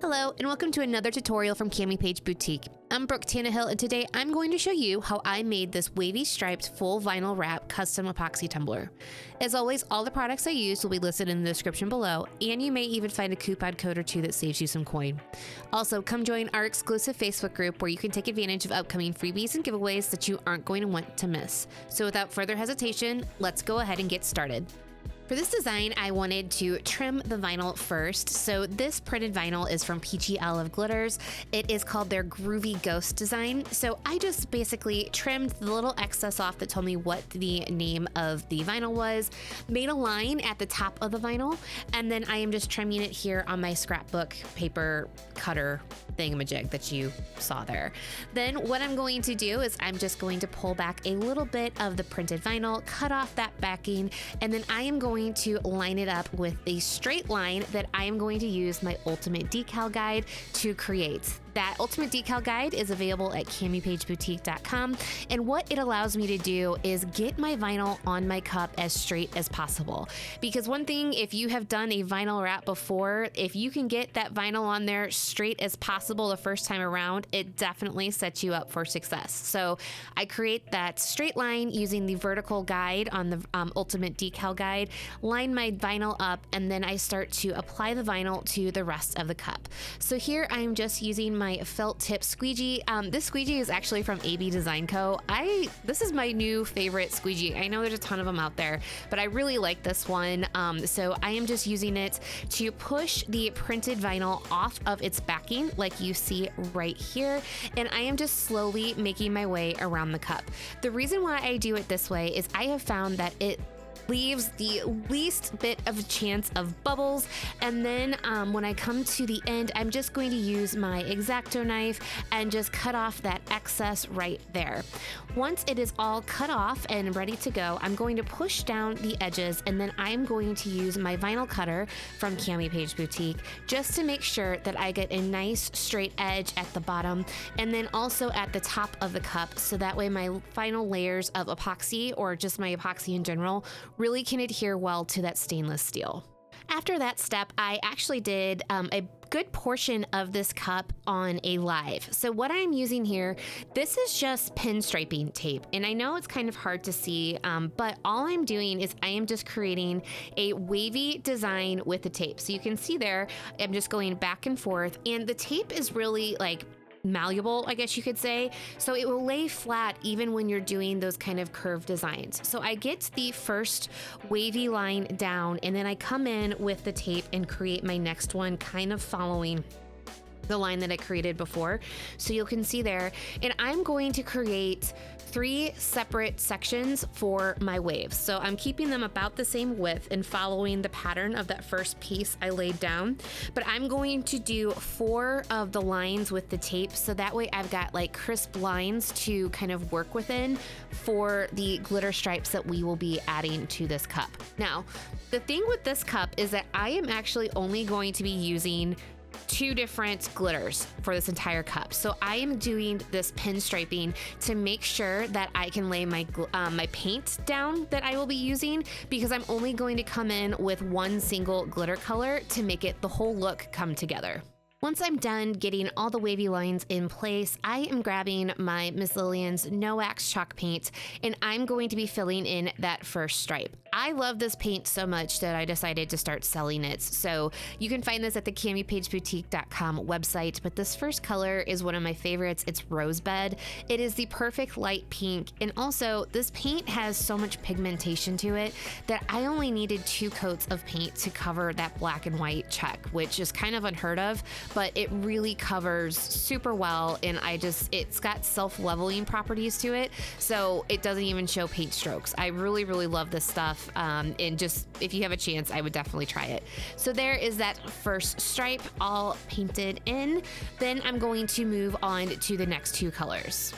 Hello and welcome to another tutorial from CamiPaige Boutique. I'm Brooke Tannehill and today I'm going to show you how I made this wavy striped full vinyl wrap custom epoxy tumbler. As always, all the products I use will be listed in the description below, and you may even find a coupon code or two that saves you some coin. Also, come join our exclusive Facebook group where you can take advantage of upcoming freebies and giveaways that you aren't going to want to miss. So without further hesitation, let's go ahead and get started. For this design, I wanted to trim the vinyl first. So this printed vinyl is from Peachy Olive Glitters. It is called their Groovy Ghost design. So I just basically trimmed the little excess off that told me what the name of the vinyl was, made a line at the top of the vinyl, and then I am just trimming it here on my scrapbook paper cutter thingamajig that you saw there. Then what I'm going to do is I'm just going to pull back a little bit of the printed vinyl, cut off that backing, and then I am going to line it up with a straight line that I am going to use my ultimate decal guide to create. That ultimate decal guide is available at CamiPaigeBoutique.com, and what it allows me to do is get my vinyl on my cup as straight as possible. Because one thing, if you have done a vinyl wrap before, if you can get that vinyl on there straight as possible the first time around, it definitely sets you up for success. So I create that straight line using the vertical guide on the ultimate decal guide, line my vinyl up, and then I start to apply the vinyl to the rest of the cup. So here I'm just using my felt tip squeegee. This squeegee is actually from AB Design Co. This is my new favorite squeegee. I know there's a ton of them out there, but I really like this one. So I am just using it to push the printed vinyl off of its backing like you see right here. And I am just slowly making my way around the cup. The reason why I do it this way is I have found that it leaves the least bit of a chance of bubbles, and then when I come to the end, I'm just going to use my X-Acto knife and just cut off that excess right there. Once it is all cut off and ready to go, I'm going to push down the edges, and then I'm going to use my vinyl cutter from CamiPaige Boutique just to make sure that I get a nice straight edge at the bottom and then also at the top of the cup, so that way my final layers of epoxy, or just my epoxy in general, really can adhere well to that stainless steel. After that step, I actually did a good portion of this cup on a live. So what I'm using here, this is just pinstriping tape. And I know it's kind of hard to see, but all I'm doing is I am just creating a wavy design with the tape. So you can see there, I'm just going back and forth, and the tape is really like malleable, I guess you could say. So it will lay flat even when you're doing those kind of curved designs. So I get the first wavy line down, and then I come in with the tape and create my next one, kind of following the line that I created before. So you can see there, and I'm going to create 3 separate sections for my waves. So I'm keeping them about the same width and following the pattern of that first piece I laid down, but I'm going to do 4 of the lines with the tape, so that way I've got like crisp lines to kind of work within for the glitter stripes that we will be adding to this cup. Now, the thing with this cup is that I am actually only going to be using 2 different glitters for this entire cup. So I am doing this pinstriping to make sure that I can lay my my paint down that I will be using, because I'm only going to come in with 1 single glitter color to make it the whole look come together. Once I'm done getting all the wavy lines in place, I am grabbing my Miss Lillian's No Wax chalk paint, and I'm going to be filling in that first stripe. I love this paint so much that I decided to start selling it. So you can find this at the CamiPaigeBoutique.com website, but this first color is one of my favorites. It's Rosebud. It is the perfect light pink, and also this paint has so much pigmentation to it that I only needed 2 coats of paint to cover that black and white check, which is kind of unheard of, but it really covers super well, and it's got self-leveling properties to it, so it doesn't even show paint strokes. I really, really love this stuff, and just if you have a chance, I would definitely try it. So there is that first stripe all painted in. Then I'm going to move on to the next 2 colors.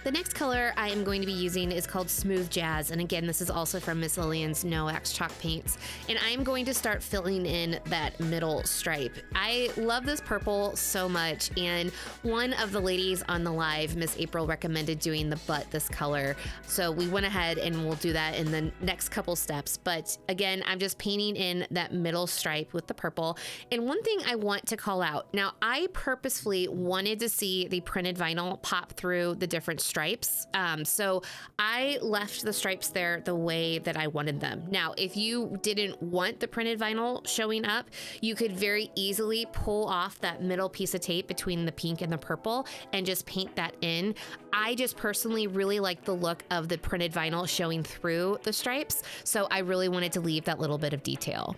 The next color I am going to be using is called Smooth Jazz, and again, this is also from Miss Lillian's No Wax Chalk Paints, and I am going to start filling in that middle stripe. I love this purple so much, and one of the ladies on the live, Miss April, recommended doing the butt this color, so we went ahead and we'll do that in the next couple steps. But again, I'm just painting in that middle stripe with the purple. And one thing I want to call out, now I purposefully wanted to see the printed vinyl pop through the different stripes. So I left the stripes there the way that I wanted them. Now, if you didn't want the printed vinyl showing up, you could very easily pull off that middle piece of tape between the pink and the purple and just paint that in. I just personally really like the look of the printed vinyl showing through the stripes, so I really wanted to leave that little bit of detail.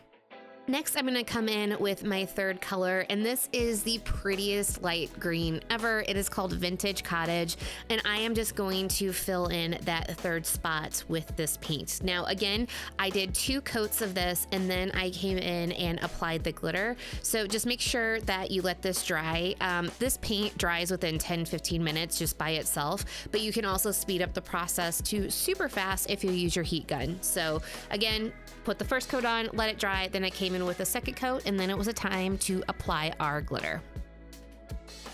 Next, I'm going to come in with my third color, and this is the prettiest light green ever. It is called Vintage Cottage, and I am just going to fill in that third spot with this paint. Now, again, I did 2 coats of this, and then I came in and applied the glitter. So just make sure that you let this dry. This paint dries within 10-15 minutes just by itself, but you can also speed up the process to super fast if you use your heat gun. So again, put the first coat on, let it dry, then I came in with a second coat, and then it was a time to apply our glitter.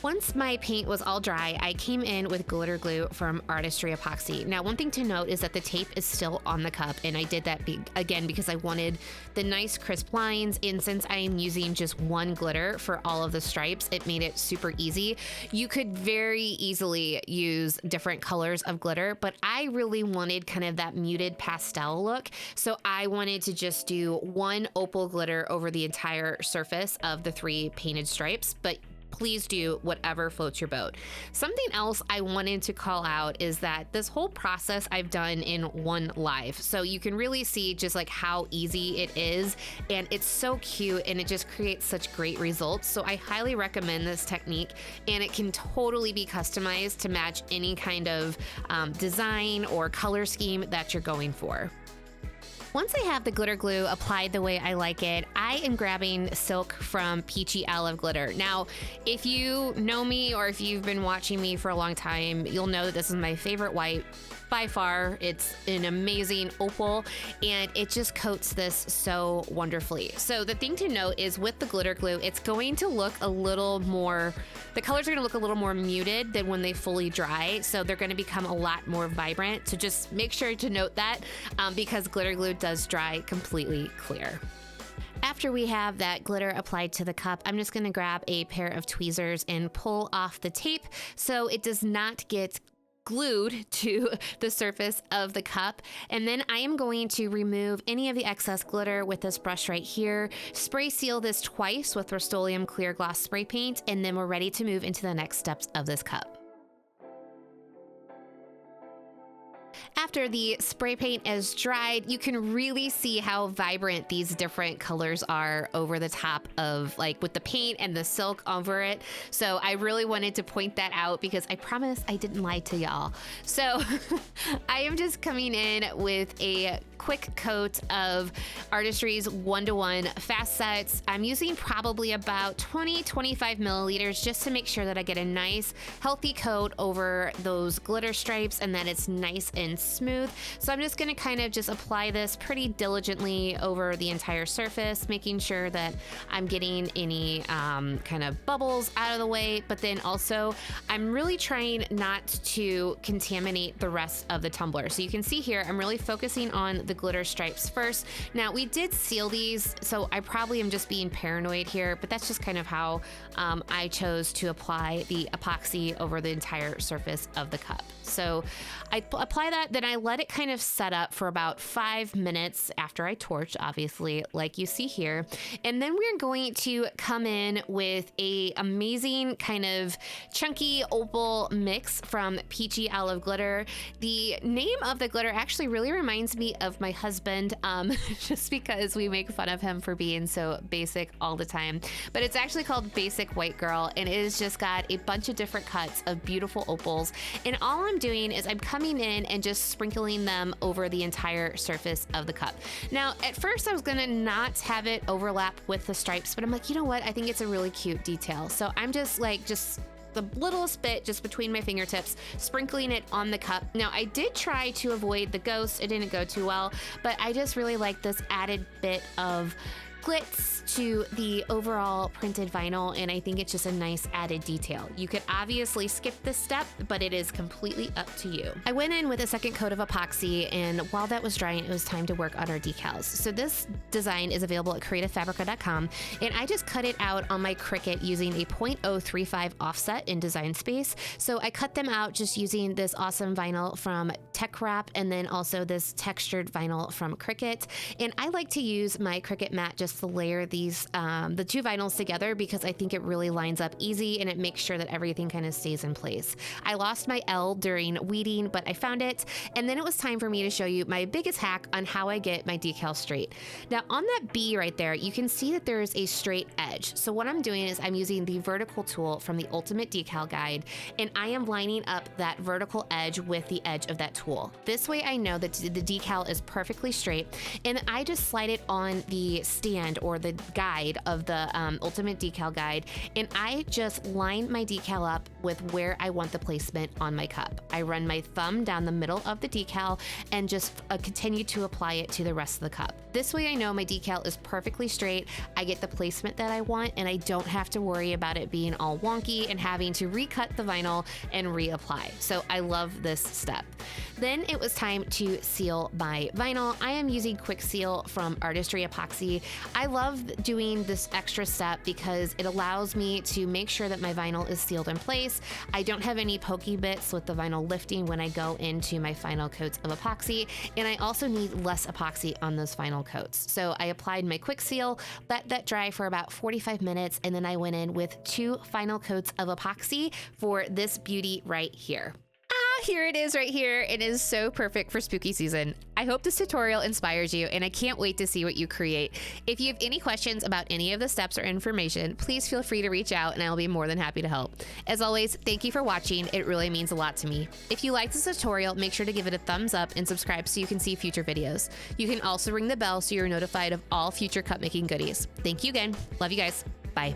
Once my paint was all dry, I came in with glitter glue from Artistry Epoxy. Now, one thing to note is that the tape is still on the cup, and I did that again because I wanted the nice crisp lines, and since I am using just one glitter for all of the stripes, it made it super easy. You could very easily use different colors of glitter, but I really wanted kind of that muted pastel look, so I wanted to just do one opal glitter over the entire surface of the 3 painted stripes, but please do whatever floats your boat. Something else I wanted to call out is that this whole process I've done in one live. So you can really see just like how easy it is, and it's so cute, and it just creates such great results. So I highly recommend this technique, and it can totally be customized to match any kind of design or color scheme that you're going for. Once I have the glitter glue applied the way I like it, I am grabbing silk from Peachy Olive Glitter. Now, if you know me or if you've been watching me for a long time, you'll know that this is my favorite white by far. It's an amazing opal, and it just coats this so wonderfully. So the thing to note is with the glitter glue, it's going to look a little more, the colors are going to look a little more muted than when they fully dry. So they're going to become a lot more vibrant. So just make sure to note that because glitter glue does dry completely clear. After we have that glitter applied to the cup, I'm just going to grab a pair of tweezers and pull off the tape so it does not get glued to the surface of the cup. And then I am going to remove any of the excess glitter with this brush right here, spray seal this twice with Rust-Oleum clear gloss spray paint, and then we're ready to move into the next steps of this cup. After the spray paint is dried, you can really see how vibrant these different colors are over the top of, like, with the paint and the silk over it. So I really wanted to point that out because I promise I didn't lie to y'all. So I am just coming in with a quick coat of Artistry's 1:1 fast sets. I'm using probably about 20-25 milliliters just to make sure that I get a nice healthy coat over those glitter stripes and that it's nice and smooth. So I'm just going to kind of just apply this pretty diligently over the entire surface, making sure that I'm getting any kind of bubbles out of the way, but then also I'm really trying not to contaminate the rest of the tumbler. So you can see here, I'm really focusing on the glitter stripes first. Now we did seal these, so I probably am just being paranoid here, but that's just kind of how I chose to apply the epoxy over the entire surface of the cup. So I apply that, then I let it kind of set up for about 5 minutes after I torch, obviously, like you see here. And then we're going to come in with a amazing kind of chunky opal mix from Peachy Olive Glitter. The name of the glitter actually really reminds me of my husband, just because we make fun of him for being so basic all the time. But it's actually called Basic White Girl, and it has just got a bunch of different cuts of beautiful opals. And all I'm doing is I'm coming in and just sprinkling them over the entire surface of the cup. Now, at first I was gonna not have it overlap with the stripes, but I'm like, you know what? I think it's a really cute detail. So I'm just the littlest bit just between my fingertips, sprinkling it on the cup. Now, I did try to avoid the ghost. It didn't go too well, but I just really like this added bit of glitz to the overall printed vinyl, and I think it's just a nice added detail. You could obviously skip this step, but it is completely up to you. I went in with a second coat of epoxy, and while that was drying, it was time to work on our decals. So this design is available at creativefabrica.com, and I just cut it out on my Cricut using a .035 offset in Design Space. So I cut them out just using this awesome vinyl from Tech Wrap, and then also this textured vinyl from Cricut. And I like to use my Cricut mat just to layer these, the two vinyls together, because I think it really lines up easy and it makes sure that everything kind of stays in place. I lost my L during weeding, but I found it. And then it was time for me to show you my biggest hack on how I get my decal straight. Now on that B right there, you can see that there's a straight edge. So what I'm doing is I'm using the vertical tool from the Ultimate Decal Guide, and I am lining up that vertical edge with the edge of that tool. This way I know that the decal is perfectly straight, and I just slide it on the stand or the guide of the Ultimate Decal Guide, and I just line my decal up with where I want the placement on my cup. I run my thumb down the middle of the decal and just continue to apply it to the rest of the cup. This way I know my decal is perfectly straight, I get the placement that I want, and I don't have to worry about it being all wonky and having to recut the vinyl and reapply. So I love this step. Then it was time to seal my vinyl. I am using Quick Seal from Artistry Epoxy. I love doing this extra step because it allows me to make sure that my vinyl is sealed in place. I don't have any pokey bits with the vinyl lifting when I go into my final coats of epoxy, and I also need less epoxy on those final coats. So I applied my Quick Seal, let that dry for about 45 minutes, and then I went in with 2 final coats of epoxy for this beauty right here. Here it is right here. It is so perfect for spooky season. I hope this tutorial inspires you, and I can't wait to see what you create. If you have any questions about any of the steps or information, please feel free to reach out and I'll be more than happy to help. As always, thank you for watching. It really means a lot to me. If you like this tutorial, make sure to give it a thumbs up and subscribe so you can see future videos. You can also ring the bell so you're notified of all future cut making goodies. Thank you again. Love you guys. Bye.